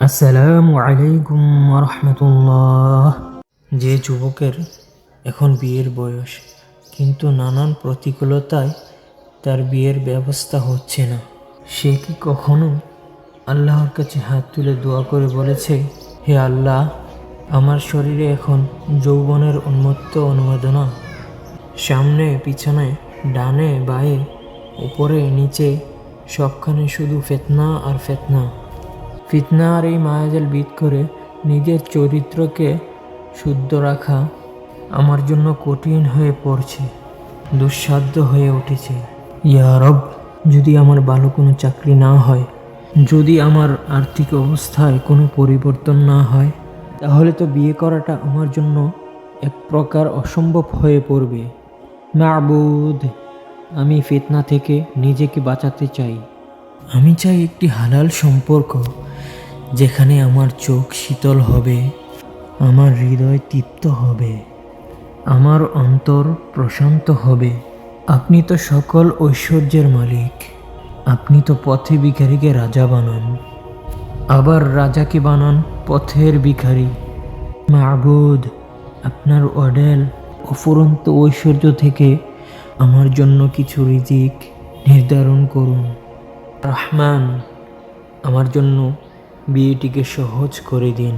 আসসালামু আলাইকুম রহমতুল্লাহ। যে যুবকের এখন বিয়ের বয়স, কিন্তু নানান প্রতিকূলতায় তার বিয়ের ব্যবস্থা হচ্ছে না, সে কি কখনো আল্লাহর কাছে হাত তুলে দোয়া করে বলেছে, হে আল্লাহ, আমার শরীরে এখন যৌবনের উন্মত্ত অনুমোদনা, সামনে পিছনে ডানে বায়ে উপরে নিচে সবখানে শুধু ফিতনা আর ফিতনা। ফিতনার এই মায়াজাল বিদ করে নিজের চরিত্রকে শুদ্ধ রাখা আমার জন্য কঠিন হয়ে পড়ছে, দুঃসাধ্য হয়ে উঠেছে। ইয়া রব, যদি আমার ভালো কোনো চাকরি না হয়, যদি আমার আর্থিক অবস্থায় কোনো পরিবর্তন না হয়, তাহলে তো বিয়ে করাটা আমার জন্য এক প্রকার অসম্ভব হয়ে পড়বে। মাবুদ, আমি ফিতনা থেকে নিজেকে বাঁচাতে চাই। আমি চাই একটি হালাল সম্পর্ক, যেখানে আমার চোখ শীতল হবে, আমার হৃদয় তৃপ্ত হবে, আমার অন্তর প্রশান্ত হবে। আপনি তো সকল ঐশ্বর্যের মালিক, আপনি তো পথে ভিখারিকে রাজা বানান, আবার রাজাকে বানান পথের ভিখারি। মাবুদ, আপনার অডেল অফুরন্ত ঐশ্বর্য থেকে আমার জন্য কিছু রিজিক নির্ধারণ করুন। রহমান, আমার জন্য বিয়েটিকে সহজ করে দিন।